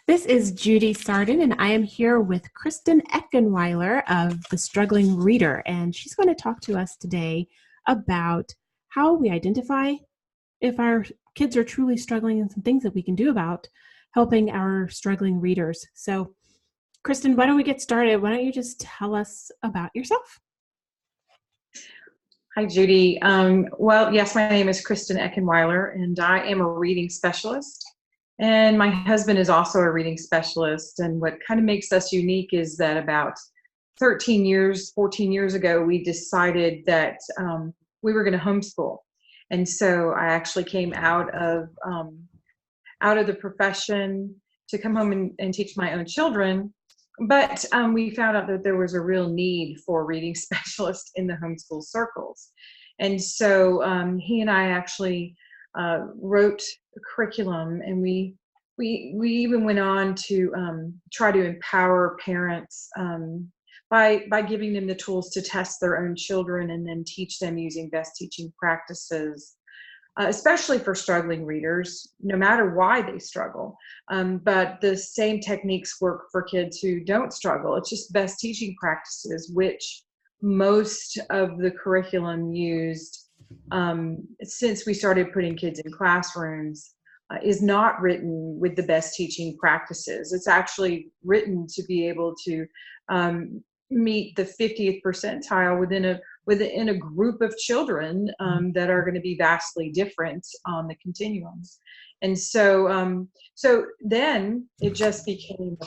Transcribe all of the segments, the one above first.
This is Judy Sarden, and I am here with Kristen Eckenwiler of The Struggling Reader, and she's going to talk to us today about how we identify if our kids are truly struggling and some things that we can do about helping our struggling readers. So, Kristen, why don't we get started? Why don't you just tell us about yourself? Hi, Judy. Yes, my name is Kristen Eckenwiler, and I am a reading specialist. And my husband is also a reading specialist. And what kind of makes us unique is that about 14 years ago, we decided that we were going to homeschool. And so I actually came out of the profession to come home and teach my own children. But we found out that there was a real need for reading specialists in the homeschool circles. And so he and I actually wrote a curriculum, and we even went on to try to empower parents by giving them the tools to test their own children and then teach them using best teaching practices, especially for struggling readers, no matter why they struggle. But the same techniques work for kids who don't struggle. It's just best teaching practices, which most of the curriculum used since we started putting kids in classrooms is not written with the best teaching practices. It's actually written to be able to meet the 50th percentile within a group of children that are going to be vastly different on the continuums. And so then it just became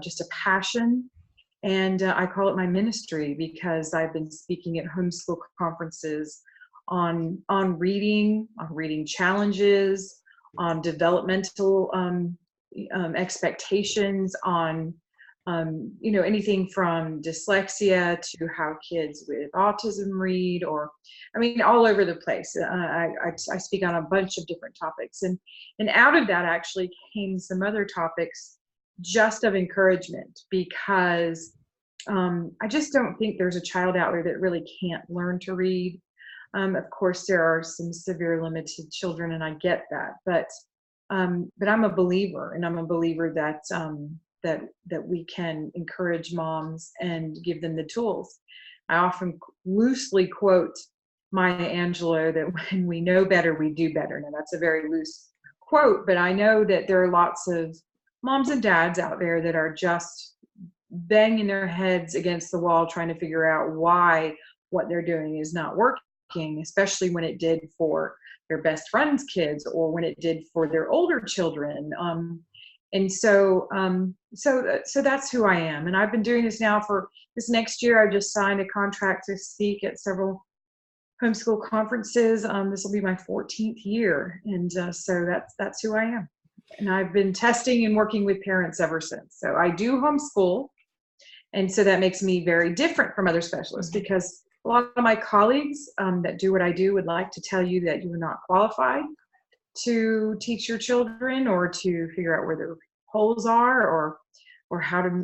just a passion. And I call it my ministry because I've been speaking at homeschool conferences on reading challenges, on developmental expectations, on anything from dyslexia to how kids with autism read, all over the place. I speak on a bunch of different topics, and out of that actually came some other topics just of encouragement, because I just don't think there's a child out there that really can't learn to read. Of course, there are some severe limited children, and I get that, but I'm a believer, and I'm a believer that that we can encourage moms and give them the tools. I often loosely quote Maya Angelou that when we know better, we do better. Now, that's a very loose quote, but I know that there are lots of moms and dads out there that are just banging their heads against the wall trying to figure out why what they're doing is not working, especially when it did for their best friend's kids or when it did for their older children. And so that's who I am. And I've been doing this now for this next year. I just signed a contract to speak at several homeschool conferences. This will be my 14th year. And so that's who I am. And I've been testing and working with parents ever since. So I do homeschool. And so that makes me very different from other specialists, because a lot of my colleagues that do what I do would like to tell you that you are not qualified to teach your children or to figure out where their holes are or how to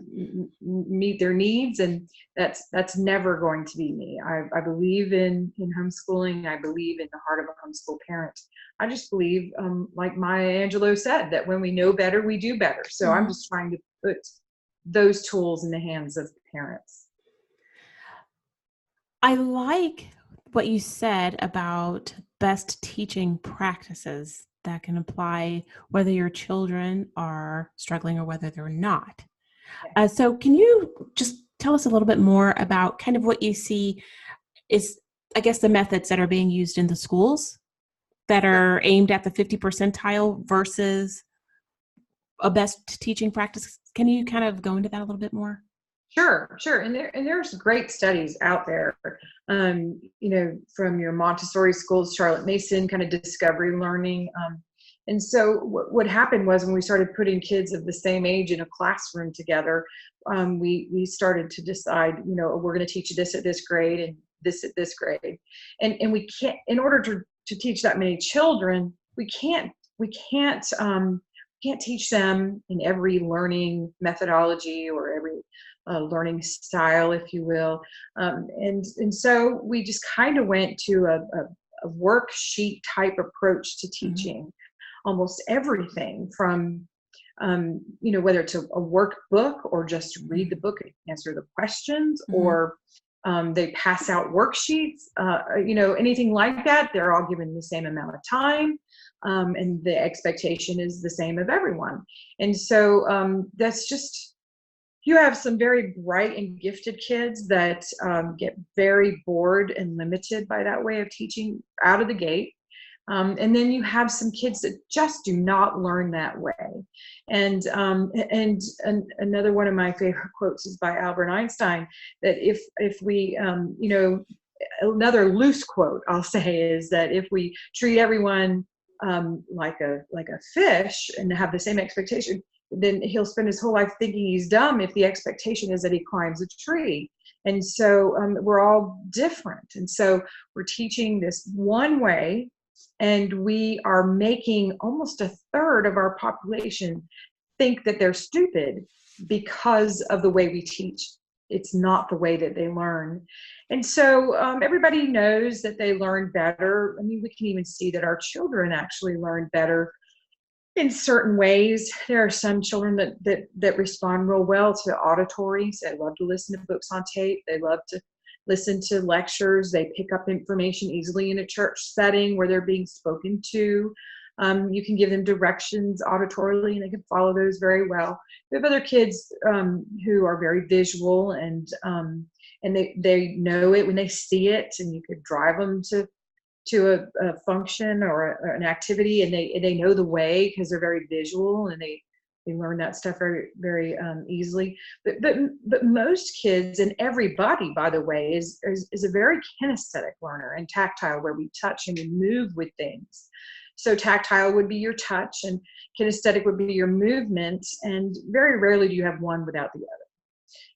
meet their needs. And that's never going to be me. I believe in homeschooling. I believe in the heart of a homeschool parent. I just believe, like Maya Angelou said, that when we know better, we do better. So I'm just trying to put those tools in the hands of parents. I like what you said about best teaching practices that can apply whether your children are struggling or whether they're not. So can you just tell us a little bit more about kind of what you see is, I guess, the methods that are being used in the schools that are aimed at the 50 percentile versus a best teaching practice? Can you kind of go into that a little bit more? Sure. And there's great studies out there, from your Montessori schools, Charlotte Mason, kind of discovery learning. And so what happened was when we started putting kids of the same age in a classroom together, we started to decide, we're going to teach this at this grade and this at this grade. And we can't, in order to teach that many children, we can't teach them in every learning methodology or every learning style, if you will. And so we just kind of went to a worksheet type approach to teaching almost everything from whether it's a workbook or just read the book and answer the questions, or they pass out worksheets, anything like that, they're all given the same amount of time. And the expectation is the same of everyone. And so that's just, you have some very bright and gifted kids that get very bored and limited by that way of teaching out of the gate. And then you have some kids that just do not learn that way. And another one of my favorite quotes is by Albert Einstein, that if we, another loose quote I'll say is that if we treat everyone like a fish and have the same expectation, then he'll spend his whole life thinking he's dumb if the expectation is that he climbs a tree. And so we're all different. And so we're teaching this one way, and we are making almost a third of our population think that they're stupid because of the way we teach. It's not the way that they learn. And so everybody knows that they learn better. I mean, we can even see that our children actually learn better in certain ways. There are some children that respond real well to auditories. They love to listen to books on tape. They love to listen to lectures. They pick up information easily in a church setting where they're being spoken to. You can give them directions auditorily and they can follow those very well. We have other kids who are very visual, and they know it when they see it, and you could drive them to a function or an activity, and they know the way because they're very visual, and they learn that stuff very, very easily. But most kids, and everybody, by the way, is a very kinesthetic learner and tactile, where we touch and we move with things. So tactile would be your touch, and kinesthetic would be your movement, and very rarely do you have one without the other.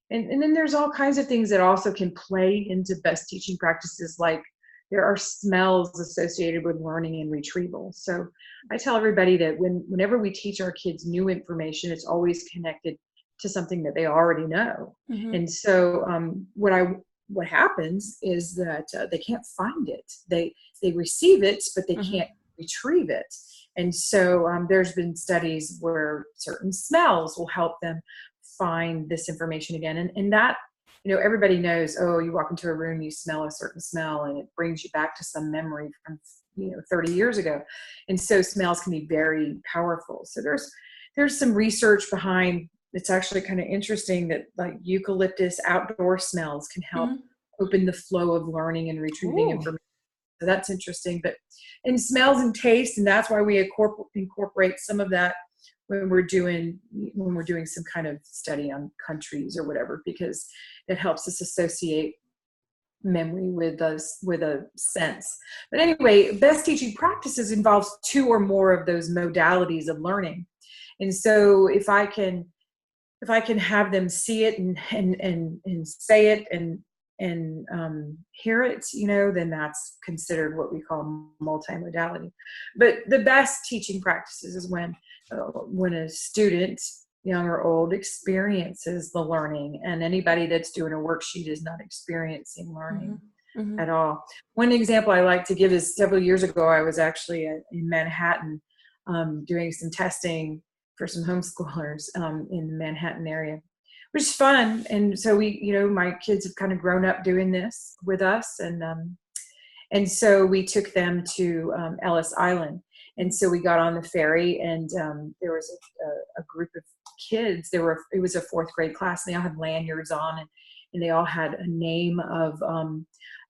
And then there's all kinds of things that also can play into best teaching practices, like there are smells associated with learning and retrieval. So I tell everybody that whenever we teach our kids new information, it's always connected to something that they already know. And so what happens is that they can't find it. They receive it, but they can't retrieve it. And so there's been studies where certain smells will help them find this information again. And that, everybody knows, you walk into a room, you smell a certain smell, and it brings you back to some memory from 30 years ago. And so smells can be very powerful. So there's some research behind. It's actually kind of interesting that like eucalyptus outdoor smells can help open the flow of learning and retrieving information. So that's interesting. But in smells and taste, and that's why we incorporate some of that when we're doing some kind of study on countries or whatever, because it helps us associate memory with a sense. But anyway, best teaching practices involves two or more of those modalities of learning. And so if I can have them see it and say it and hear it, then that's considered what we call multimodality. But the best teaching practices is when a student, young or old, experiences the learning, and anybody that's doing a worksheet is not experiencing learning at all. One example I like to give is several years ago, I was actually in Manhattan doing some testing for some homeschoolers in the Manhattan area, which is fun. And so my kids have kind of grown up doing this with us. And so we took them to Ellis Island. And so we got on the ferry, and there was a group of kids. It was a fourth grade class, and they all had lanyards on, and they all had a name of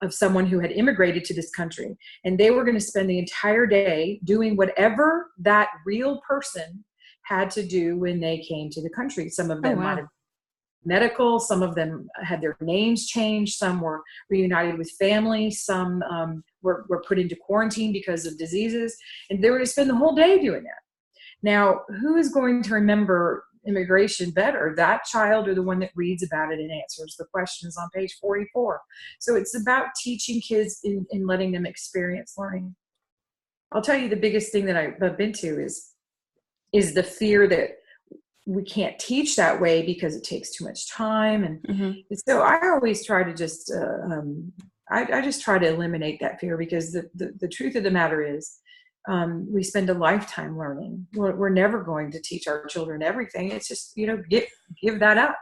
someone who had immigrated to this country. And they were going to spend the entire day doing whatever that real person had to do when they came to the country. Some of them might have medical, some of them had their names changed, some were reunited with family, some were put into quarantine because of diseases, and they were going to spend the whole day doing that. Now, who is going to remember immigration better, that child or the one that reads about it and answers the questions on page 44? So it's about teaching kids and letting them experience learning. I'll tell you the biggest thing that I bump into is the fear that we can't teach that way because it takes too much time. And so I always try to just, I just try to eliminate that fear, because the truth of the matter is we spend a lifetime learning. We're never going to teach our children everything. It's just, give that up.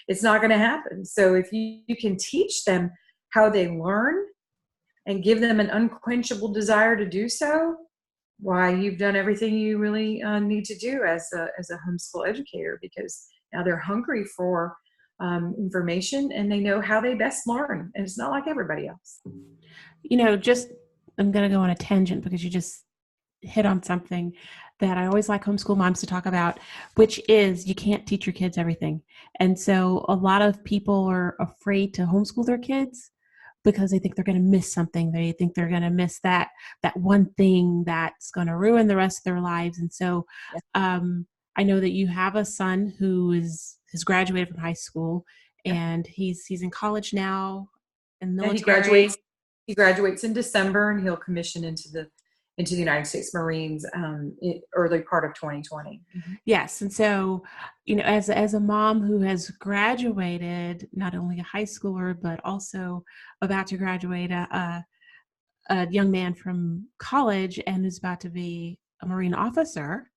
It's not going to happen. So if you can teach them how they learn and give them an unquenchable desire to do so, why, you've done everything you really need to do as a homeschool educator, because now they're hungry for information and they know how they best learn. And it's not like everybody else. I'm going to go on a tangent because you just hit on something that I always like homeschool moms to talk about, which is you can't teach your kids everything. And so a lot of people are afraid to homeschool their kids because they think they're going to miss something. They think they're going to miss that one thing that's going to ruin the rest of their lives. And so I know that you have a son who has graduated from high school, and he's in college now in military. He graduates in December, and he'll commission into the United States Marines early part of 2020. Mm-hmm. Yes. And so, as a mom who has graduated, not only a high schooler, but also about to graduate a young man from college and is about to be a Marine officer.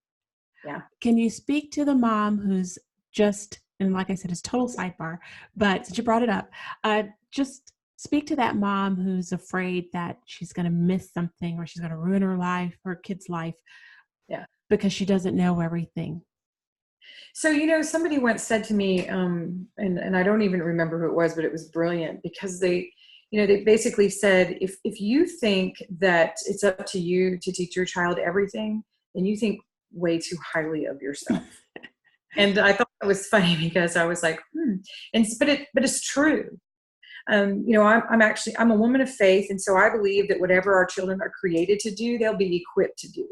Yeah. Can you speak to the mom who's just, and like I said, it's total sidebar, but since you brought it up, just speak to that mom who's afraid that she's going to miss something or she's going to ruin her life, her kid's life, because she doesn't know everything. So, somebody once said to me, and I don't even remember who it was, but it was brilliant, because they basically said, if you think that it's up to you to teach your child everything, then you think way too highly of yourself. And I thought that was funny, because I was like, but it's true. I'm a woman of faith. And so I believe that whatever our children are created to do, they'll be equipped to do.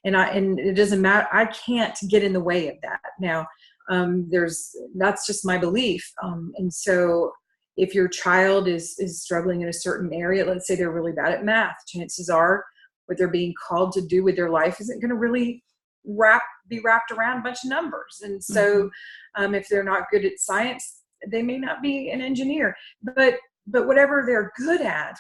And it doesn't matter. I can't get in the way of that. Now, that's just my belief. And so if your child is struggling in a certain area, let's say they're really bad at math, chances are what they're being called to do with their life isn't going to really be wrapped around a bunch of numbers. And so if they're not good at science, they may not be an engineer, but whatever they're good at,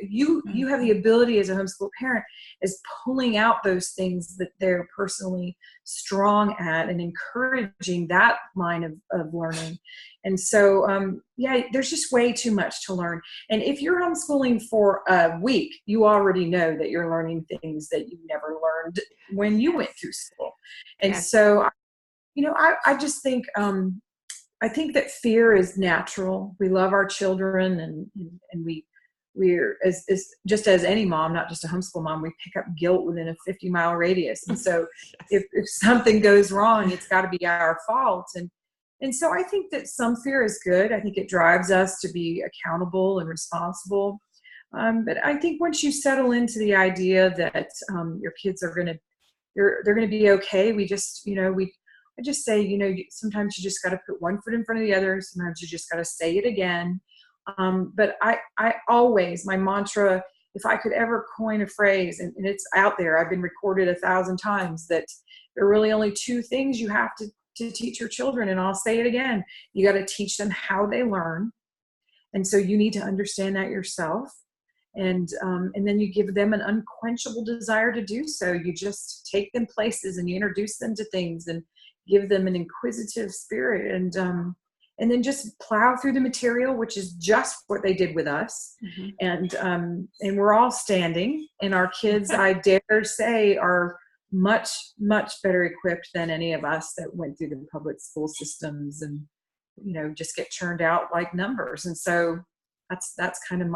you have the ability as a homeschool parent is pulling out those things that they're personally strong at and encouraging that line of learning. And so, there's just way too much to learn. And if you're homeschooling for a week, you already know that you're learning things that you never learned when you went through school. And so, I just think, I think that fear is natural. We love our children, and we're just as any mom, not just a homeschool mom, we pick up guilt within a 50-mile radius. And so if something goes wrong, it's got to be our fault. And so I think that some fear is good. I think it drives us to be accountable and responsible. But I think once you settle into the idea that your kids are they're going to be okay, I just say, sometimes you just got to put one foot in front of the other. Sometimes you just got to say it again. But I always, my mantra, if I could ever coin a phrase, and it's out there, I've been recorded 1,000 times, that there are really only two things you have to teach your children. And I'll say it again. You got to teach them how they learn. And so you need to understand that yourself. And then you give them an unquenchable desire to do so. You just take them places and you introduce them to things and give them an inquisitive spirit, and then just plow through the material, which is just what they did with us. Mm-hmm. And we're all standing, and our kids, I dare say, are much, much better equipped than any of us that went through the public school systems and, just get churned out like numbers. And so that's kind of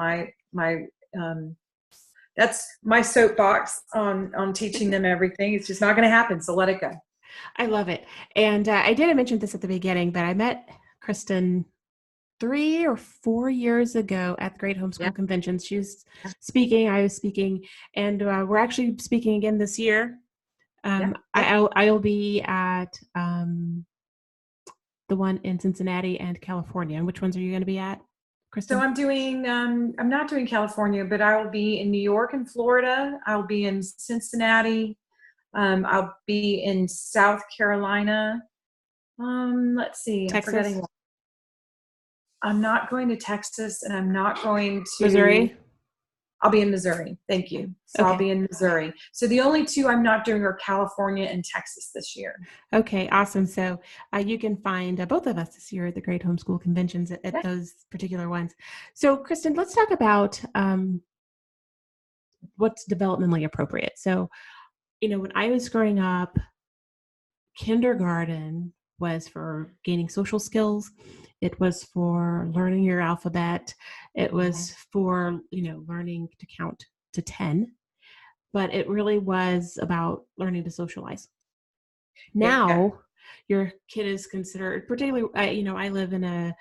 that's my soapbox on teaching them everything. It's just not going to happen. So let it go. I love it. And I didn't mention this at the beginning, but I met Kristen 3 or 4 years ago at the Great Homeschool Convention. She was speaking, I was speaking, and we're actually speaking again this year. I'll be at the one in Cincinnati and California. And which ones are you going to be at, Kristen? So I'm not doing California, but I will be in New York and Florida. I'll be in Cincinnati. I'll be in South Carolina. Let's see. Texas. I'm not going to Texas, and I'm not going to Missouri. I'll be in Missouri. Thank you. So Okay. I'll be in Missouri. So the only two I'm not doing are California and Texas this year. Okay, awesome. So you can find both of us this year at the Great Homeschool Conventions at those particular ones. So, Kristen, let's talk about what's developmentally appropriate. So, when I was growing up, kindergarten was for gaining social skills. It was for learning your alphabet. It was for, learning to count to 10. But it really was about learning to socialize. Now, your kid is considered, particularly, I live in an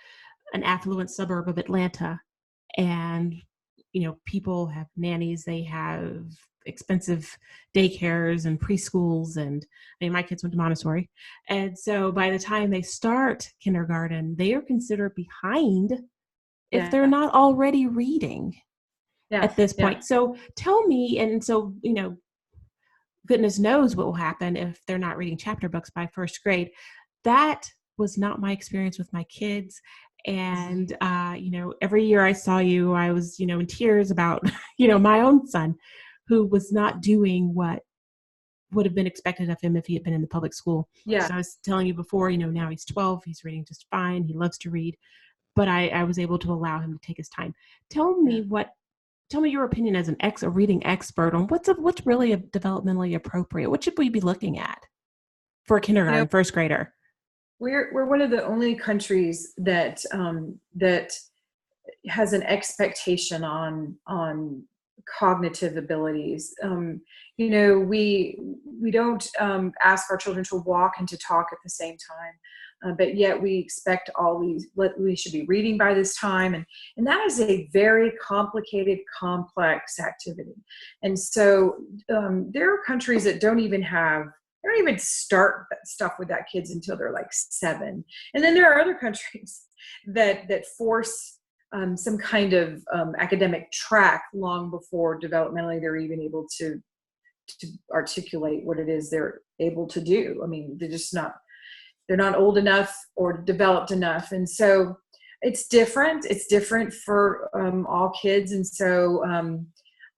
affluent suburb of Atlanta, and people have nannies, they have expensive daycares and preschools, and my kids went to Montessori, and so by the time they start kindergarten, they are considered behind if they're not already reading at this point. So tell me, and so goodness knows what will happen if they're not reading chapter books by first grade. That was not my experience with my kids. And, every year I saw you, I was, in tears about, my own son who was not doing what would have been expected of him if he had been in the public school. Yeah. So I was telling you before, now he's 12, he's reading just fine. He loves to read, but I was able to allow him to take his time. Tell me your opinion as a reading expert on what's really a developmentally appropriate. What should we be looking at for a kindergarten first grader? We're one of the only countries that that has an expectation on cognitive abilities. We don't ask our children to walk and to talk at the same time, but yet we expect we should be reading by this time, and that is a very complicated, complex activity. And so there are countries that don't even start stuff with that kids until they're like 7. And then there are other countries that force some kind of academic track long before developmentally they're even able to articulate what it is they're able to do. I mean, they're not old enough or developed enough. And so it's different. It's different for all kids. And so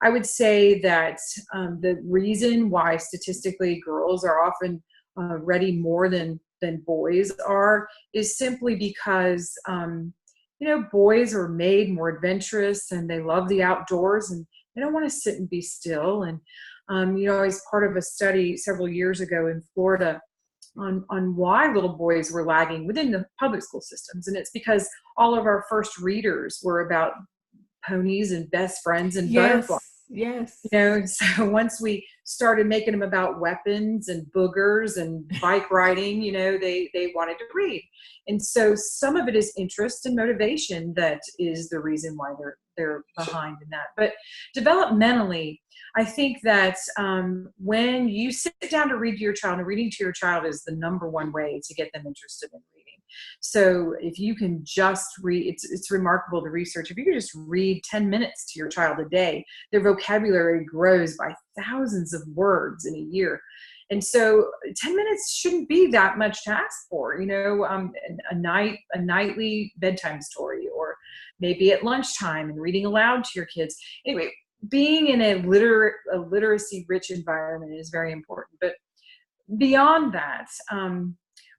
I would say that the reason why statistically girls are often ready more than boys are is simply because boys are made more adventurous and they love the outdoors and they don't want to sit and be still. And I was part of a study several years ago in Florida on why little boys were lagging within the public school systems, and it's because all of our first readers were about ponies and best friends and butterflies. Yes. So once we started making them about weapons and boogers and bike riding, they wanted to read. And so some of it is interest and motivation that is the reason why they're behind in that. But developmentally, I think that when you sit down to read to your child, and reading to your child is the number one way to get them interested in reading. So if you can just read, it's remarkable, the research. If you can just read 10 minutes to your child a day, their vocabulary grows by thousands of words in a year. And so 10 minutes shouldn't be that much to ask for, a nightly bedtime story, or maybe at lunchtime and reading aloud to your kids. Anyway, being in a literacy rich environment is very important. But beyond that,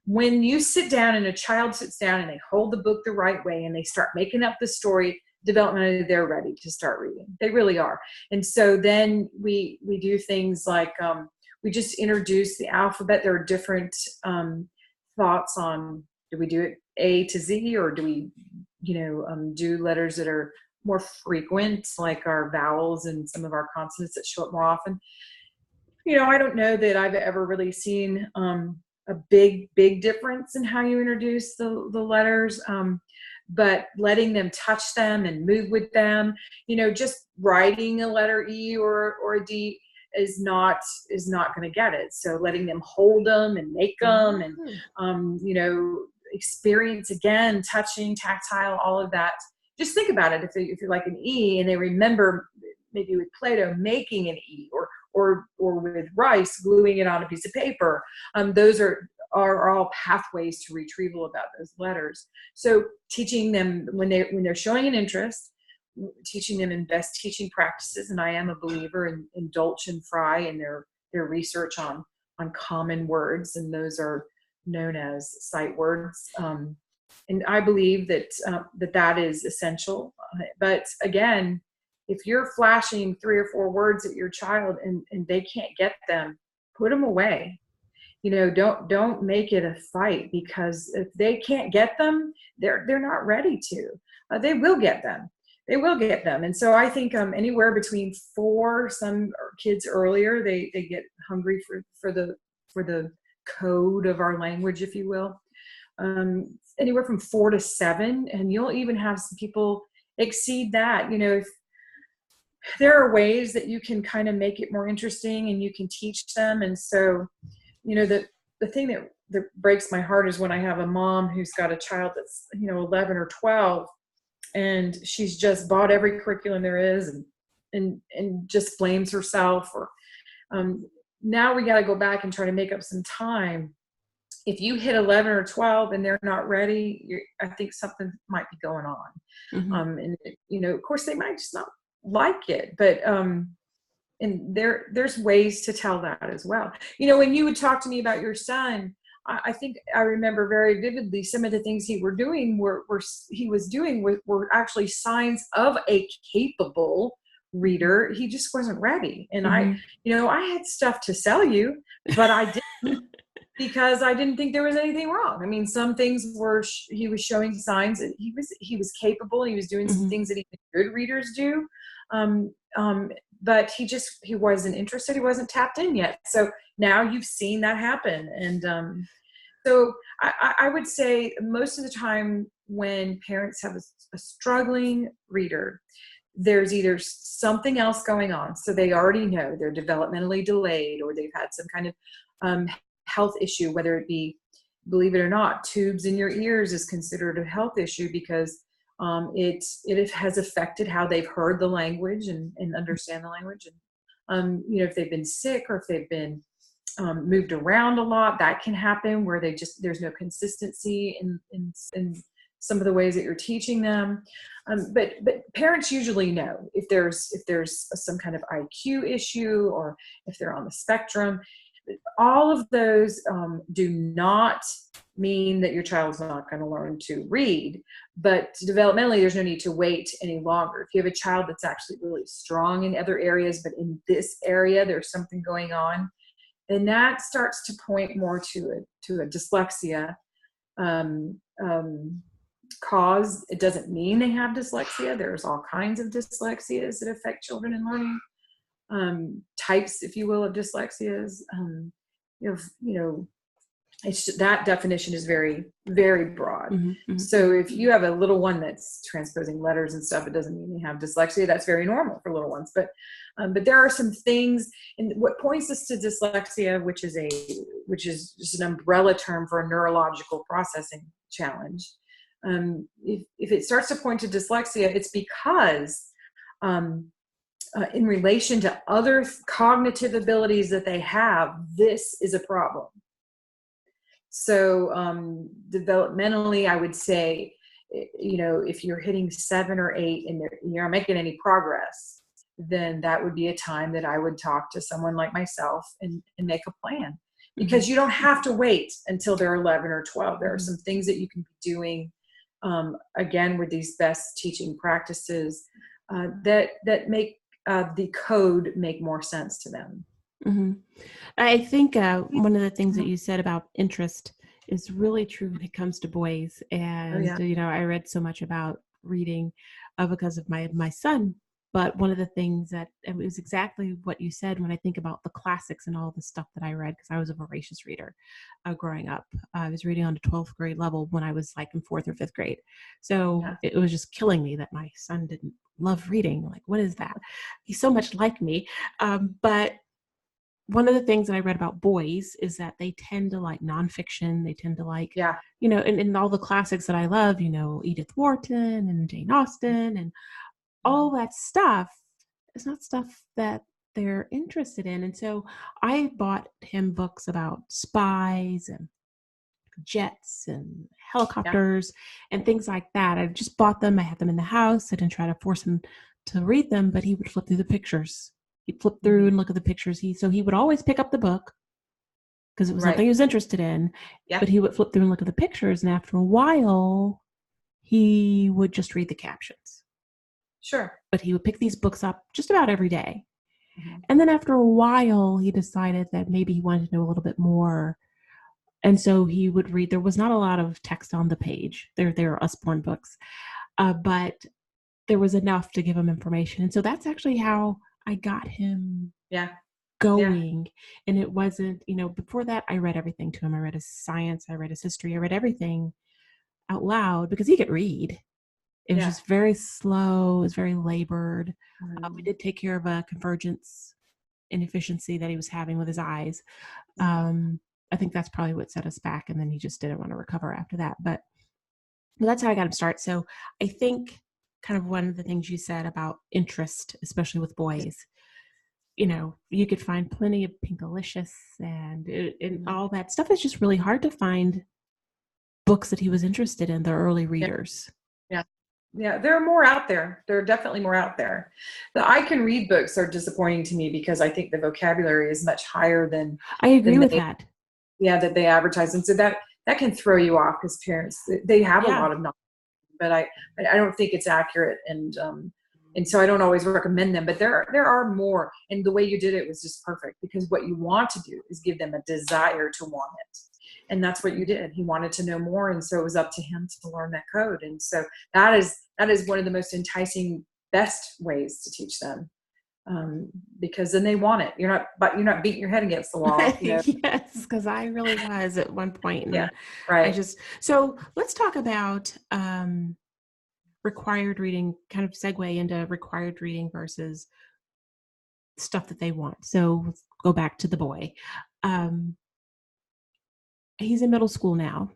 when you sit down and a child sits down and they hold the book the right way and they start making up the story, developmentally they're ready to start reading. They really are. And so then we do things like we just introduce the alphabet. There are different thoughts on, do we do it A to Z, or do we do letters that are more frequent, like our vowels and some of our consonants that show up more often. I don't know that I've ever really seen a big difference in how you introduce the letters, but letting them touch them and move with them, just writing a letter E or a D is not going to get it. So letting them hold them and make them and experience again, touching, tactile, all of that. Just think about it. If you're like an E and they remember maybe with Play-Doh making an E, or with rice gluing it on a piece of paper, those are all pathways to retrieval about those letters. So teaching them when they're showing an interest, teaching them in best teaching practices. And I am a believer in Dolch and Fry and their research on common words, and those are known as sight words. And I believe that is essential. But again, if you're flashing 3 or 4 words at your child and they can't get them, put them away. Don't make it a fight, because if they can't get them, they're not ready to. They will get them. They will get them. And so I think anywhere between 4, some kids earlier, they get hungry for the code of our language, if you will. Anywhere from 4 to 7, and you'll even have some people exceed that. If there are ways that you can kind of make it more interesting and you can teach them. And so, the thing that breaks my heart is when I have a mom who's got a child that's 11 or 12, and she's just bought every curriculum there is and just blames herself. Or now we got to go back and try to make up some time. If you hit 11 or 12 and they're not ready, I think something might be going on. And of course they might just not like it, but and there's ways to tell that as well. When you would talk to me about your son, I think I remember very vividly some of the things he was doing were actually signs of a capable reader. He just wasn't ready. And I had stuff to sell you, but I didn't, because I didn't think there was anything wrong. I mean, some things he was showing signs that he was capable. He was doing some things that even good readers do. But he wasn't interested. He wasn't tapped in yet. So now you've seen that happen. And so I would say most of the time when parents have a struggling reader, there's either something else going on. So they already know they're developmentally delayed, or they've had some kind of health issue, whether it be, believe it or not, tubes in your ears is considered a health issue, because it has affected how they've heard the language and understand the language. And if they've been sick, or if they've been moved around a lot, that can happen, where there's no consistency in some of the ways that you're teaching them. But parents usually know if there's some kind of IQ issue, or if they're on the spectrum. All of those do not mean that your child's not going to learn to read, but developmentally, there's no need to wait any longer. If you have a child that's actually really strong in other areas, but in this area there's something going on, then that starts to point more to a dyslexia cause. It doesn't mean they have dyslexia. There's all kinds of dyslexias that affect children in learning. Types, if you will, of dyslexias. It's that definition is very, very broad. So if you have a little one that's transposing letters and stuff, it doesn't mean they have dyslexia. That's very normal for little ones. But there are some things, and what points us to dyslexia, which is just an umbrella term for a neurological processing challenge. If it starts to point to dyslexia, it's because in relation to other cognitive abilities that they have, this is a problem. So developmentally, I would say, if you're hitting 7 or 8 and you're not making any progress, then that would be a time that I would talk to someone like myself and make a plan. Because you don't have to wait until they're 11 or 12. There are some things that you can be doing, again, with these best teaching practices that make the code make more sense to them. I think one of the things that you said about interest is really true when it comes to boys. And, I read so much about reading because of my son. But one of the things that it was exactly what you said when I think about the classics and all the stuff that I read, because I was a voracious reader growing up. I was reading on a 12th grade level when I was like in 4th or 5th grade. So it was just killing me that my son didn't love reading. Like, what is that? He's so much like me. But one of the things that I read about boys is that they tend to like nonfiction. They tend to like, and all the classics that I love, Edith Wharton and Jane Austen and all that stuff is not stuff that they're interested in. And so I bought him books about spies and jets and Yeah. helicopters and things like that. I just bought them. I had them in the house. I didn't try to force him to read them, but he would flip through the pictures. He'd flip through Mhm. and look at the pictures. So he would always pick up the book because it was something Right. he was interested in, Yeah. but he would flip through and look at the pictures. And after a while, he would just read the captions. Sure. But he would pick these books up just about every day. Mhm. And then after a while, he decided that maybe he wanted to know a little bit more. And so he would read. There was not a lot of text on the page. There are Usborne books, but there was enough to give him information. And so that's actually how I got him Yeah. Yeah. going. And it wasn't, before that, I read everything to him. I read his science, I read his history, I read everything out loud because he could read. It was Yeah. just very slow. It was very labored. We Mhm. did take care of a convergence inefficiency that he was having with his eyes. Mhm. I think that's probably what set us back. And then he just didn't want to recover after that. But that's how I got him started. So I think kind of one of the things you said about interest, especially with boys, you could find plenty of Pinkalicious and Mhm. all that stuff. Is just really hard to find books that he was interested in, the early Yeah. readers. Yeah. Yeah. There are more out there. There are definitely more out there. The I can read books are disappointing to me because I think the vocabulary is much higher I agree than with they that. that they advertise, and so that can throw you off as parents. They have a Yeah. lot of knowledge, but I don't think it's accurate, and so I don't always recommend them. But there are more, and the way you did it was just perfect because what you want to do is give them a desire to want it, and that's what you did. He wanted to know more, and so it was up to him to learn that code, and so that is one of the most enticing, best ways to teach them, because then they want it. You're not beating your head against the wall, Yes, because I really was at one point, Yeah, and I right. just so let's talk about required reading. Kind of segue into required reading versus stuff that they want. So let's go back to the boy. Um, he's in middle school now,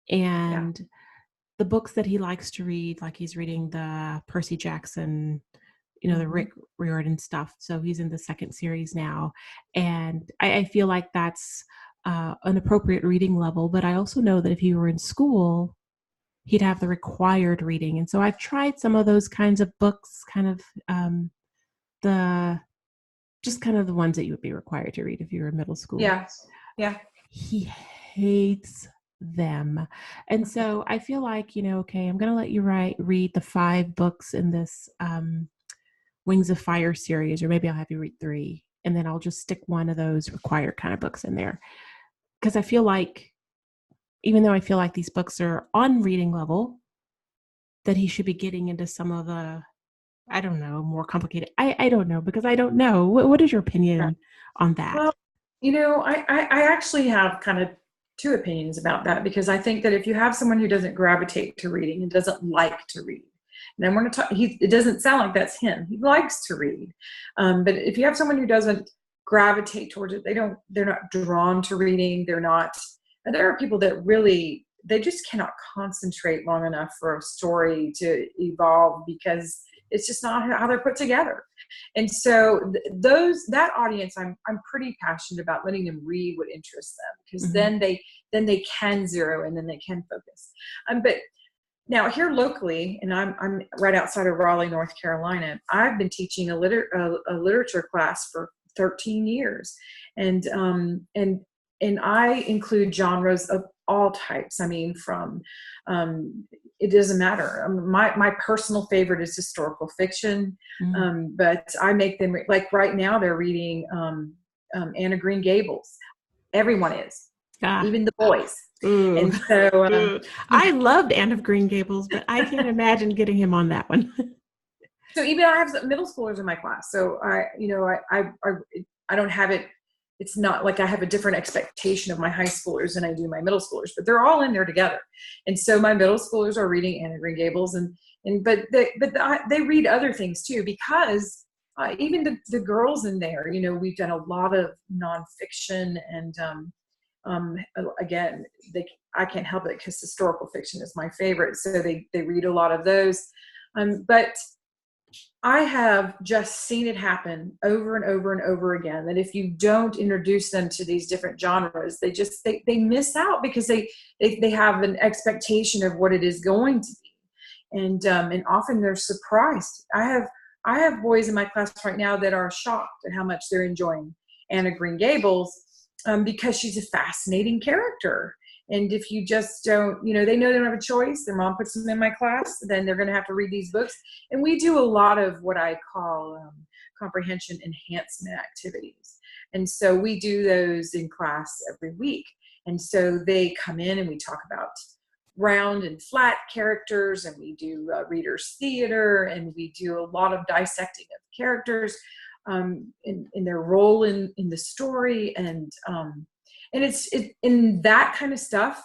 Yeah. and the books that he likes to read, like he's reading the Percy Jackson, the Hmm. Rick Riordan stuff. So he's in the second series now. And I feel like that's an appropriate reading level. But I also know that if he were in school, he'd have the required reading. And so I've tried some of those kinds of books, kind of the just kind of the ones that you would be required to read if you were in middle school. Yeah. Yeah. He hates them. And so I feel like, okay, I'm going to let you read the 5 books in this Wings of Fire series, or maybe I'll have you read 3, and then I'll just stick one of those required kind of books in there. Because I feel like, even though I feel like these books are on reading level, that he should be getting into some of the, I don't know, more complicated. I don't know, because I don't know. What is your Yeah. opinion on that? Well, I actually have kind of two opinions about that because I think that if you have someone who doesn't gravitate to reading and doesn't like to read, and I'm going to talk, it doesn't sound like that's him. He likes to read, but if you have someone who doesn't gravitate towards it, they're not drawn to reading. They're not. There are people that really they just cannot concentrate long enough for a story to evolve because it's just not how they're put together. And so that audience, I'm pretty passionate about letting them read what interests them because Mm-hmm. then they can zero and then they can focus. But now here locally, and I'm right outside of Raleigh, North Carolina. I've been teaching a literature class for 13 years, and and I include genres of all types. I mean, from it doesn't matter. My personal favorite is historical fiction, Mm-hmm. but I make them like right now they're reading Anna Green Gables. Everyone is, Ah, even the boys, ooh. and so Ooh. you I loved Anne of Green Gables, but I can't imagine getting him on that one. so even I have some middle schoolers in my class. So I don't have it. It's not like I have a different expectation of my high schoolers than I do my middle schoolers, but they're all in there together. And so my middle schoolers are reading Anne of Green Gables, but they read other things too because even the girls in there, we've done a lot of nonfiction and again, I can't help it because historical fiction is my favorite. So they read a lot of those, but I have just seen it happen over and over and over again, that if you don't introduce them to these different genres, they miss out because they have an expectation of what it is going to be. And often they're surprised. I have boys in my class right now that are shocked at how much they're enjoying Anna Green Gables, because she's a fascinating character. And if you just don't, they know they don't have a choice. Their mom puts them in my class, then they're going to have to read these books. And we do a lot of what I call comprehension enhancement activities. And so we do those in class every week. And so they come in and we talk about round and flat characters, and we do readers theater, and we do a lot of dissecting of characters in their role in the story. And it's in that kind of stuff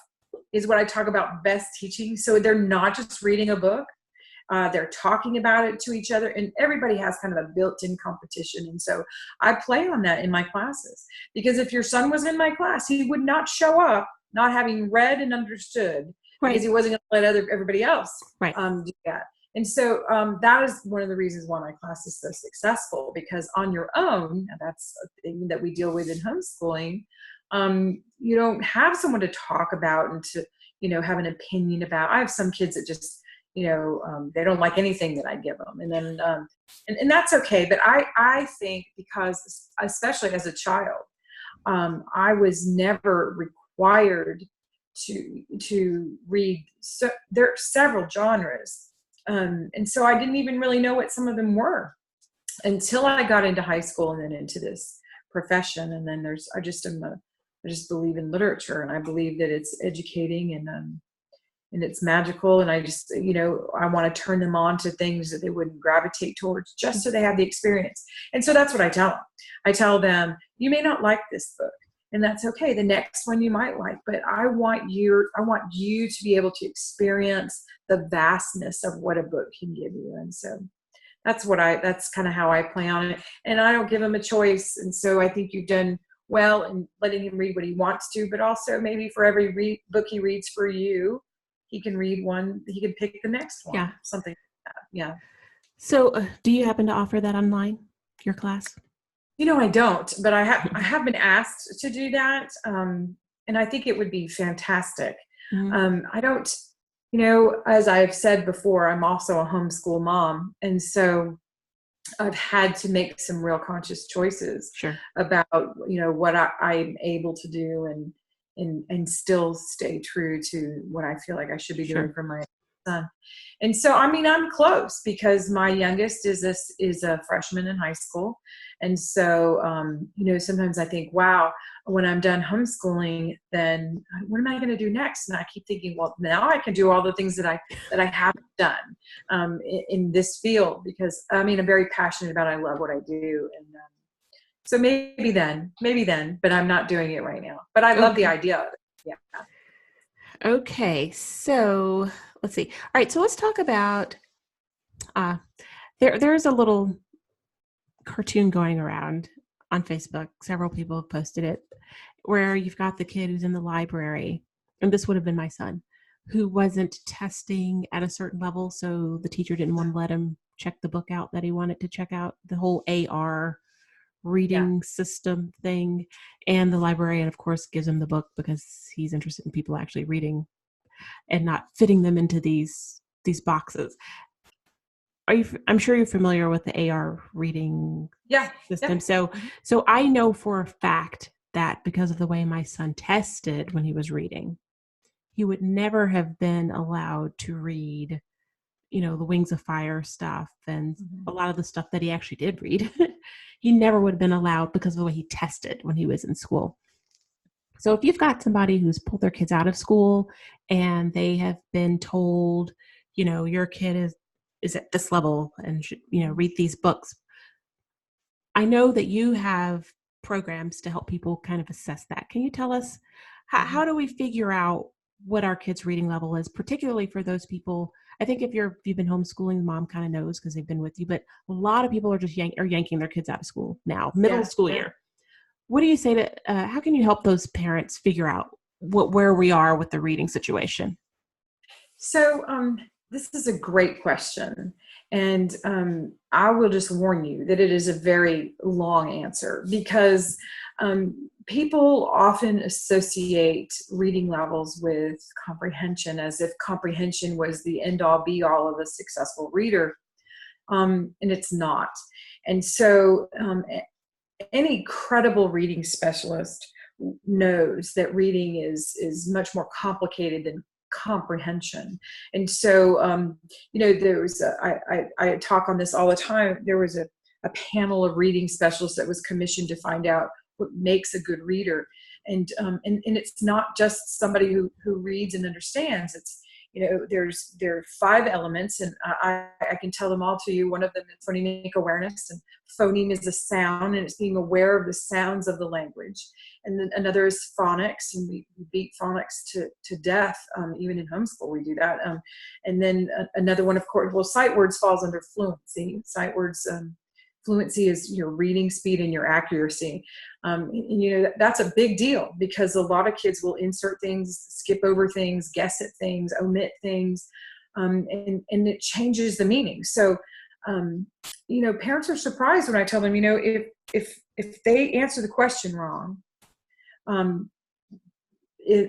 is what I talk about best teaching. So they're not just reading a book, they're talking about it to each other, and everybody has kind of a built-in competition. And so I play on that in my classes, because if your son was in my class, he would not show up not having read and understood, Right. because he wasn't going to let everybody else do that. And so that is one of the reasons why my class is so successful, because on your own, and that's a thing that we deal with in homeschooling, you don't have someone to talk about and to, have an opinion about. I have some kids that just, they don't like anything that I give them. And then, and that's okay. But I think, because especially as a child, I was never required to read. So there are several genres. And so I didn't even really know what some of them were until I got into high school and then into this profession. And then I just believe in literature, and I believe that it's educating and it's magical. And I just, I want to turn them on to things that they wouldn't gravitate towards, just so they have the experience. And so that's what I tell them. I tell them, you may not like this book, and that's okay. The next one you might like, but I want you to be able to experience the vastness of what a book can give you. And so that's kind of how I play on it. And I don't give him a choice. And so I think you've done well in letting him read what he wants to, but also maybe for every book he reads for you, he can read one, he can pick the next one. Yeah. Something like that. Yeah. So do you happen to offer that online, your class? I don't, but I have been asked to do that. And I think it would be fantastic. Mm-hmm. I don't, as I've said before, I'm also a homeschool mom. And so I've had to make some real conscious choices about, what I'm able to do and still stay true to what I feel like I should be doing for my son. And so, I'm close, because my youngest is a freshman in high school. And so, sometimes I think, wow, when I'm done homeschooling, then what am I going to do next? And I keep thinking, well, now I can do all the things that I haven't done in this field, because I'm very passionate about it. I love what I do. And so maybe then, but I'm not doing it right now. But I love the idea of it. Yeah. Okay, so let's see. All right, so let's talk about there's a little cartoon going around on Facebook. Several people have posted it, where you've got the kid who's in the library, and this would have been my son, who wasn't testing at a certain level, so the teacher didn't want to let him check the book out that he wanted to check out, the whole AR reading system thing. And the librarian, of course, gives him the book because he's interested in people actually reading and not fitting them into these boxes. I'm sure you're familiar with the AR reading system. Yeah. So I know for a fact that because of the way my son tested when he was reading, he would never have been allowed to read, the Wings of Fire stuff and a lot of the stuff that he actually did read. He never would have been allowed because of the way he tested when he was in school. So if you've got somebody who's pulled their kids out of school and they have been told, your kid is at this level and should, read these books. I know that you have programs to help people kind of assess that. Can you tell us how do we figure out what our kids' reading level is, particularly for those people? I think if you've been homeschooling, mom kind of knows because they've been with you, but a lot of people are just yanking their kids out of school now, middle school year. What do you say to, how can you help those parents figure out where we are with the reading situation? So this is a great question. And I will just warn you that it is a very long answer, because people often associate reading levels with comprehension, as if comprehension was the end all be all of a successful reader. And it's not. And so any credible reading specialist knows that reading is much more complicated than comprehension. And so there was I talk on this all the time. There was a panel of reading specialists that was commissioned to find out what makes a good reader. And it's not just somebody who reads and understands. It's, there are 5 elements, and I can tell them all to you. One of them is phonemic awareness, and phoneme is a sound, and it's being aware of the sounds of the language. And then another is phonics, and we beat phonics to death. Even in homeschool, we do that. And then another one, of course, well, sight words falls under fluency. Sight words, fluency is your reading speed and your accuracy. That's a big deal, because a lot of kids will insert things, skip over things, guess at things, omit things, and it changes the meaning. So, parents are surprised when I tell them, if they answer the question wrong,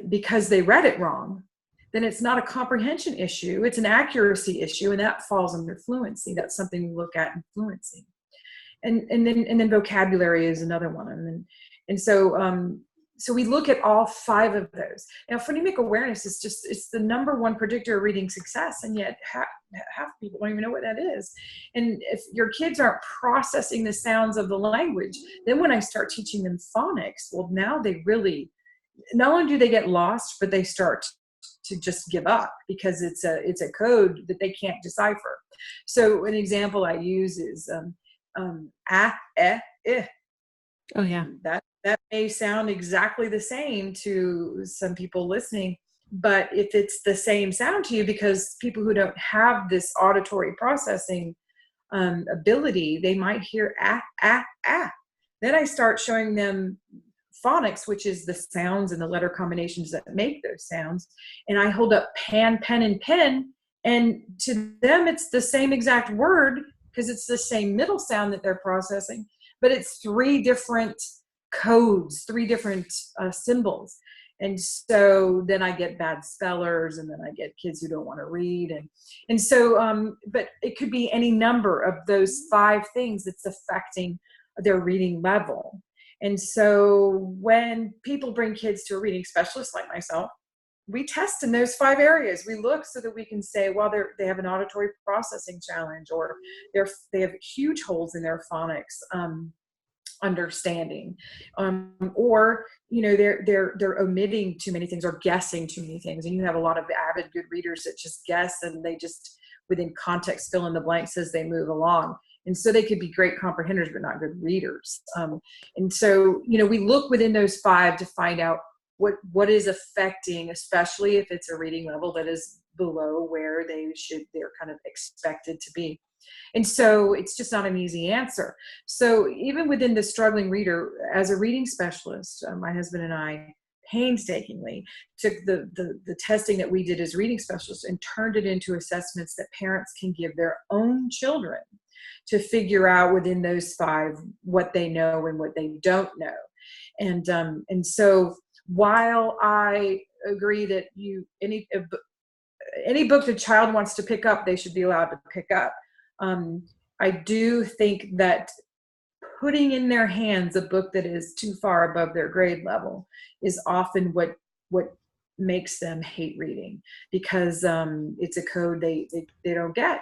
because they read it wrong, then it's not a comprehension issue, it's an accuracy issue, and that falls under fluency. That's something we look at in fluency. And then vocabulary is another one. And so we look at all 5 of those. Now, phonemic awareness is it's the number 1 predictor of reading success, and yet half people don't even know what that is. And if your kids aren't processing the sounds of the language, then when I start teaching them phonics, well, now they really, not only do they get lost, but they start to just give up, because it's a code that they can't decipher. So an example I use is eh. Oh yeah. That may sound exactly the same to some people listening, but if it's the same sound to you, because people who don't have this auditory processing ability, they might hear ah. Then I start showing them phonics, which is the sounds and the letter combinations that make those sounds, and I hold up pan, pen, and pen, and to them it's the same exact word, because it's the same middle sound that they're processing, but it's 3 different codes, 3 different symbols. And so then I get bad spellers, and then I get kids who don't want to read. And so, but it could be any number of those 5 things that's affecting their reading level. And so when people bring kids to a reading specialist like myself, we test in those 5 areas. We look so that we can say, well, they have an auditory processing challenge, or they have huge holes in their phonics understanding, or they're omitting too many things or guessing too many things. And you have a lot of avid good readers that just guess, and they just within context fill in the blanks as they move along. And so they could be great comprehenders, but not good readers. And so, we look within those 5 to find out what is affecting, especially if it's a reading level that is below where they're kind of expected to be. And so it's just not an easy answer. So even within the struggling reader, as a reading specialist, my husband and I painstakingly took the testing that we did as reading specialists and turned it into assessments that parents can give their own children to figure out within those 5 what they know and what they don't know. And so while I agree that any book the child wants to pick up, they should be allowed to pick up, I do think that putting in their hands a book that is too far above their grade level is often what makes them hate reading, because it's a code they don't get.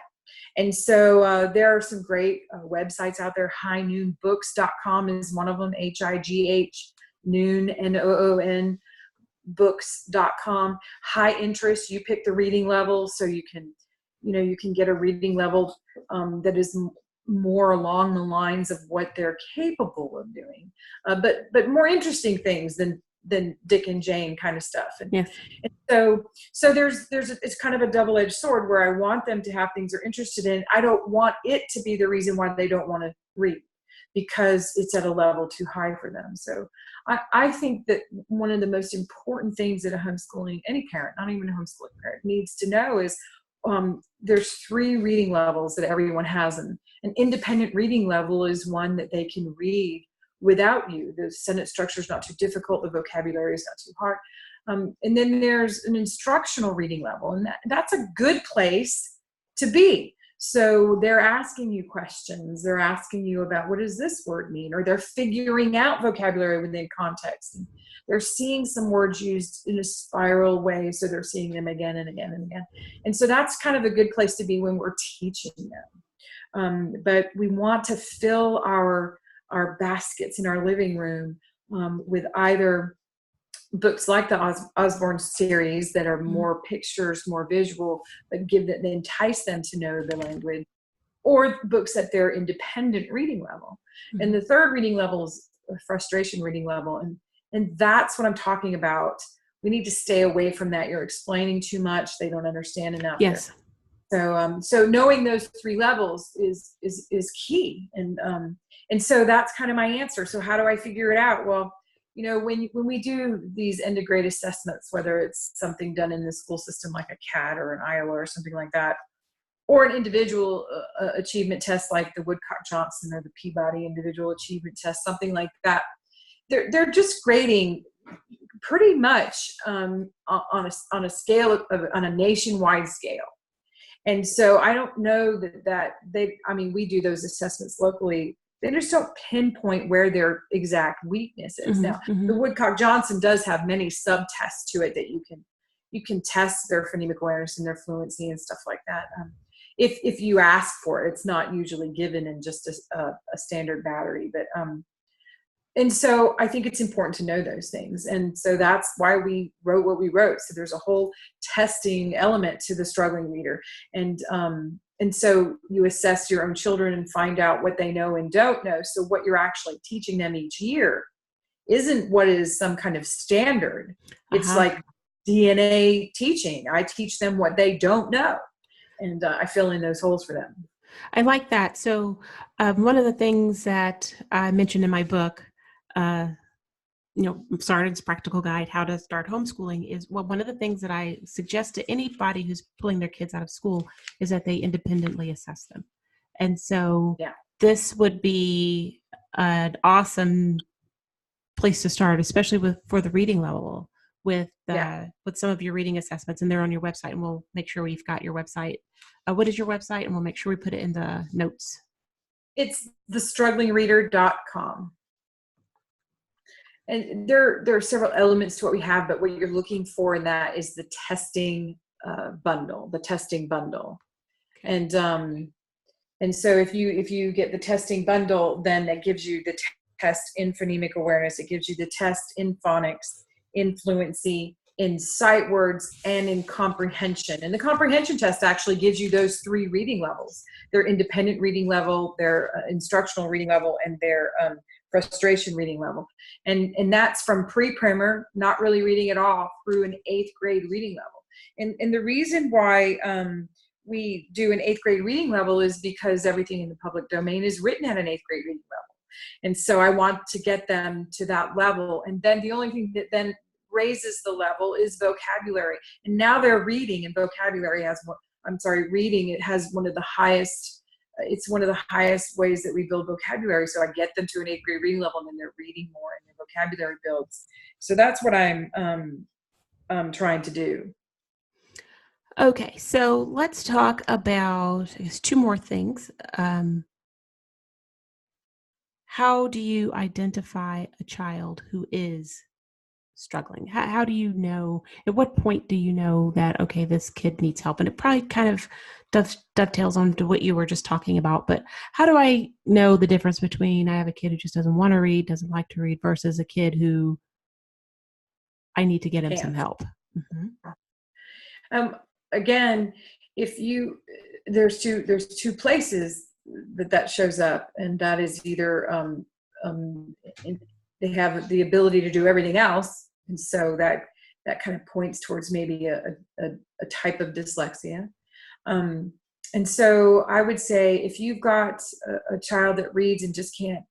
And so there are some great websites out there. highnoonbooks.com is one of them, HIGH, noon, NOON, books.com. High interest, you pick the reading level, so you can get a reading level that is more along the lines of what they're capable of doing, but more interesting things than Dick and Jane kind of stuff. And, yes. And so it's kind of a double-edged sword, where I want them to have things they're interested in. I don't want it to be the reason why they don't want to read, because it's at a level too high for them. So I think that one of the most important things that any parent, not even a homeschooling parent, needs to know is, there's 3 reading levels that everyone has. And an independent reading level is one that they can read without you. The sentence structure is not too difficult. The vocabulary is not too hard. And then there's an instructional reading level, and that's a good place to be. So they're asking you questions. They're asking you about, what does this word mean? Or they're figuring out vocabulary within context. And they're seeing some words used in a spiral way, so they're seeing them again and again and again. And so that's kind of a good place to be when we're teaching them. But we want to fill our baskets in our living room with either books like the Osborne series that are more pictures, more visual, but they entice them to know the language, or books at their independent reading level. Mm-hmm. And the third reading level is a frustration reading level. And that's what I'm talking about. We need to stay away from that. You're explaining too much. They don't understand enough. Yes. So knowing those 3 levels is key. And so that's kind of my answer. So how do I figure it out? Well, when we do these end of grade assessments, whether it's something done in the school system like a CAT or an Iowa or something like that, or an individual achievement test like the Woodcock-Johnson or the Peabody individual achievement test, something like that, they're just grading pretty much on a scale on a nationwide scale. And so I don't know that we do those assessments locally. They just don't pinpoint where their exact weakness is. Now, the Woodcock-Johnson does have many sub-tests to it that you can test their phonemic awareness and their fluency and stuff like that. If you ask for it, it's not usually given in just a standard battery. But and so I think it's important to know those things. And so that's why we wrote what we wrote. So there's a whole testing element to the struggling reader. And so you assess your own children and find out what they know and don't know. So what you're actually teaching them each year isn't what is some kind of standard. It's like DNA teaching. I teach them what they don't know, and I fill in those holes for them. I like that. So one of the things that I mentioned in my book, Sergeant's Practical Guide, How to Start Homeschooling, is one of the things that I suggest to anybody who's pulling their kids out of school is that they independently assess them. And so this would be an awesome place to start, especially for the reading level, with some of your reading assessments, and they're on your website, and we'll make sure we've got your website. What is your website? And we'll make sure we put it in the notes. It's thestrugglingreader.com. And there are several elements to what we have, but what you're looking for in that is the testing bundle, the testing bundle. Okay. And so if you get the testing bundle, then that gives you the test in phonemic awareness. It gives you the test in phonics, in fluency, in sight words, and in comprehension. And the comprehension test actually gives you those 3 reading levels: their independent reading level, their instructional reading level, and their frustration reading level. And that's from pre-primer, not really reading at all, through an 8th grade reading level. And the reason why we do an 8th grade reading level is because everything in the public domain is written at an 8th grade reading level. And so I want to get them to that level. And then the only thing that then raises the level is vocabulary. And now they're reading, and vocabulary reading, it has one of the highest, it's one of the highest ways that we build vocabulary. So I get them to an 8th grade reading level, and then they're reading more, and their vocabulary builds. So that's what I'm trying to do. Okay, so let's talk about, I guess, 2 more things. How do you identify a child who is struggling? How do you know, at what point do you know that, okay, this kid needs help? And it probably kind of dovetails onto what you were just talking about, but how do I know the difference between I have a kid who just doesn't want to read, doesn't like to read, versus a kid who I need to get him some help? Mm-hmm. Again, there's two places that shows up, and that is either they have the ability to do everything else, and so that kind of points towards maybe a type of dyslexia. And so I would say if you've got a child that reads and just can't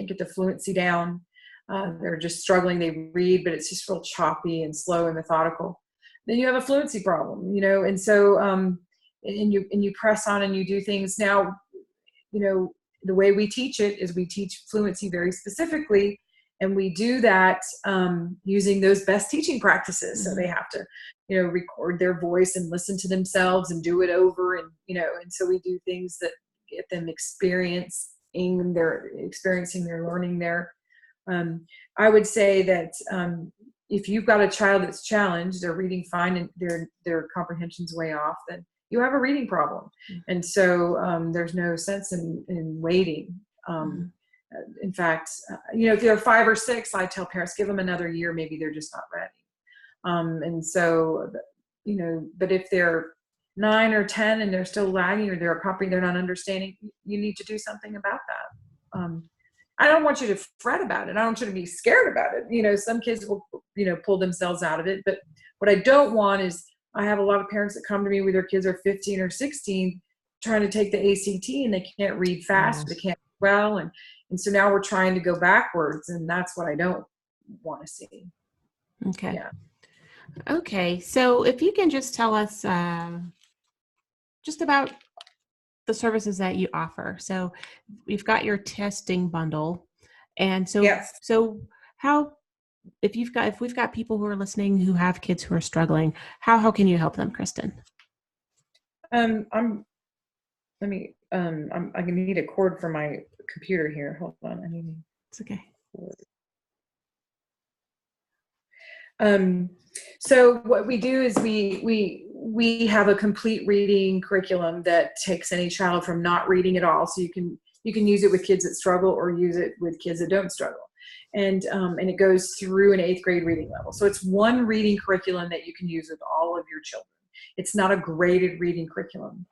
get the fluency down, they're just struggling, they read, but it's just real choppy and slow and methodical, then you have a fluency problem, And so you press on and you do things. Now, the way we teach it is we teach fluency very specifically, and we do that using those best teaching practices. So they have to, record their voice and listen to themselves and do it over, and and so we do things that get them experiencing their learning there. I would say that if you've got a child that's challenged, they're reading fine and their comprehension's way off, then you have a reading problem. And so there's no sense in waiting. In fact, if they're 5 or 6, I tell parents, give them another year. Maybe they're just not ready. And so, but if they're 9 or 10 and they're still lagging, or they're not understanding, you need to do something about that. I don't want you to fret about it. I don't want you to be scared about it. Some kids will, pull themselves out of it. But what I don't want is, I have a lot of parents that come to me with their kids are 15 or 16 trying to take the ACT, and they can't read fast, they can't read well. And so now we're trying to go backwards, and that's what I don't want to see. Okay. Yeah. Okay. So if you can just tell us just about the services that you offer. So we've got your testing bundle. And so, yes. So how, if we've got people who are listening who have kids who are struggling, how can you help them, Kristen? I need a cord for my computer here. Hold on. It's okay. So what we do is we have a complete reading curriculum that takes any child from not reading at all. So you can use it with kids that struggle, or use it with kids that don't struggle. And it goes through an 8th grade reading level. So it's one reading curriculum that you can use with all of your children. It's not a graded reading curriculum.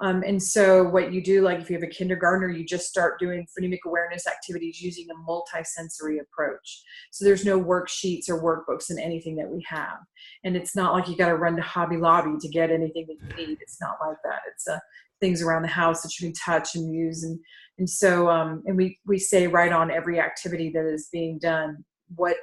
And so what you do, like if you have a kindergartner, you just start doing phonemic awareness activities using a multisensory approach. So there's no worksheets or workbooks in anything that we have. And it's not like you got to run to Hobby Lobby to get anything that you need. It's not like that. It's things around the house that you can touch and use. And so and we say right on every activity that is being done, what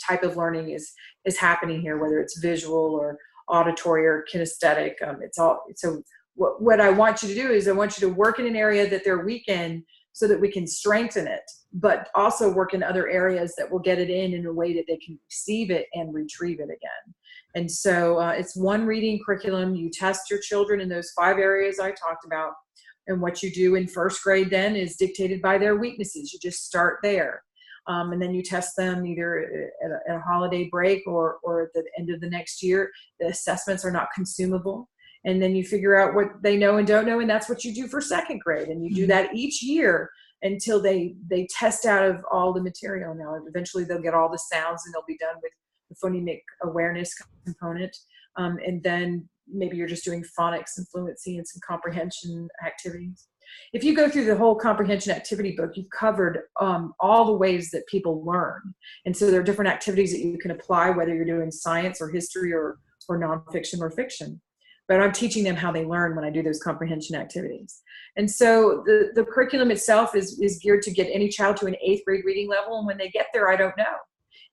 type of learning is happening here, whether it's visual or auditory or kinesthetic. It's all. So what I want you to do is I want you to work in an area that they're weak in, so that we can strengthen it, but also work in other areas that will get it in a way that they can receive it and retrieve it again. And so it's one reading curriculum. You test your children in those 5 areas I talked about. And what you do in 1st grade then is dictated by their weaknesses. You just start there. And then you test them either at a holiday break or at the end of the next year. The assessments are not consumable. And then you figure out what they know and don't know. And that's what you do for 2nd grade. And you do that each year until they test out of all the material. Now, eventually they'll get all the sounds and they'll be done with the phonemic awareness component. And then maybe you're just doing phonics and fluency and some comprehension activities. If you go through the whole comprehension activity book, you've covered all the ways that people learn. And so there are different activities that you can apply, whether you're doing science or history or nonfiction or fiction. But I'm teaching them how they learn when I do those comprehension activities. And so the curriculum itself is geared to get any child to an 8th grade reading level. And when they get there, I don't know.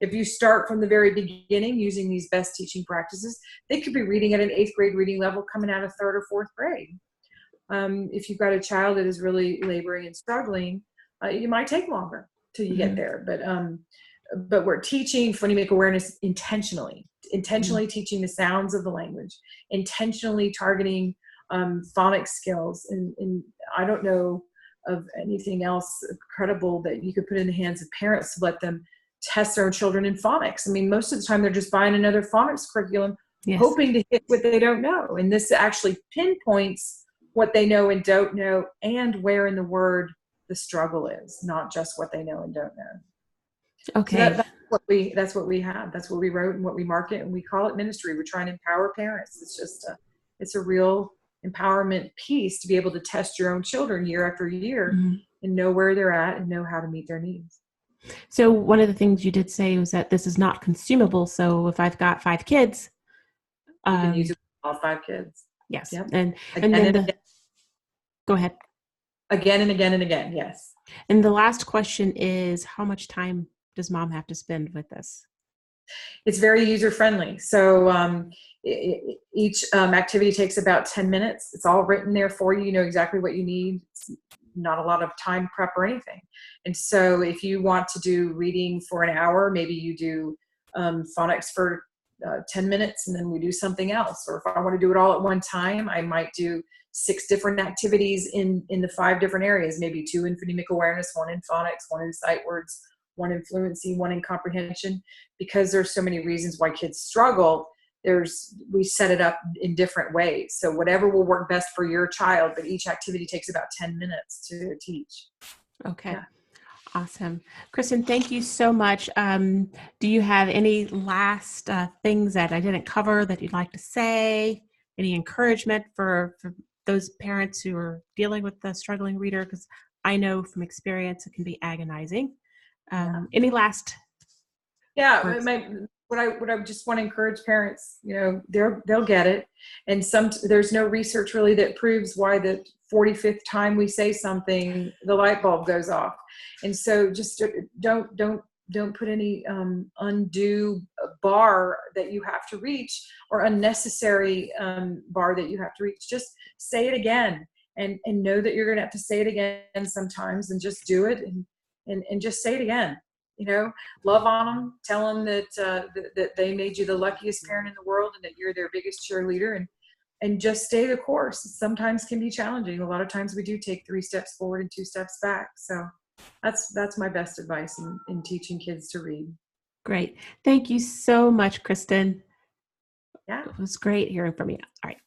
If you start from the very beginning using these best teaching practices, they could be reading at an 8th grade reading level coming out of 3rd or 4th grade. If you've got a child that is really laboring and struggling, it might take longer till you get there. But we're teaching phonemic awareness intentionally teaching the sounds of the language, intentionally targeting phonics skills. And I don't know of anything else credible that you could put in the hands of parents to let them test their children in phonics. I mean, most of the time they're just buying another phonics curriculum, hoping to hit what they don't know. And this actually pinpoints what they know and don't know, and where in the word the struggle is, not just what they know and don't know. Okay. So that's what we have. That's what we wrote and what we market, and we call it ministry. We're trying to empower parents. It's just it's a real empowerment piece to be able to test your own children year after year and know where they're at and know how to meet their needs. So one of the things you did say was that this is not consumable. So if I've got 5 kids, you can use it with all 5 kids. Yes. Yep. And then go ahead. Again and again and again. Yes. And the last question is, how much time does mom have to spend with this? It's very user friendly. So each activity takes about 10 minutes. It's all written there for you. You know exactly what you need. It's not a lot of time prep or anything. And so if you want to do reading for an hour, maybe you do phonics for 10 minutes and then we do something else. Or if I want to do it all at one time, I might do 6 different activities in the 5 different areas, maybe 2 in phonemic awareness, 1 in phonics, 1 in sight words, 1 in fluency, 1 in comprehension. Because there's so many reasons why kids struggle, we set it up in different ways. So whatever will work best for your child, but each activity takes about 10 minutes to teach. Okay. Yeah. Awesome. Kristen, thank you so much. Do you have any last things that I didn't cover that you'd like to say? Any encouragement for those parents who are dealing with the struggling reader? Because I know from experience it can be agonizing. Any last Yeah, words? what I just want to encourage parents, you know, they'll get it. And there's no research really that proves why the 45th time we say something, the light bulb goes off. And so just don't put any undue bar that you have to reach, or unnecessary bar that you have to reach. Just say it again, and know that you're going to have to say it again sometimes, and just do it, and just say it again. You know, love on them, tell them that they made you the luckiest parent in the world and that you're their biggest cheerleader, and just stay the course. Sometimes can be challenging. A lot of times we do take 3 steps forward and 2 steps back. So that's my best advice in teaching kids to read. Great. Thank you so much, Kristen. Yeah. It was great hearing from you. All right.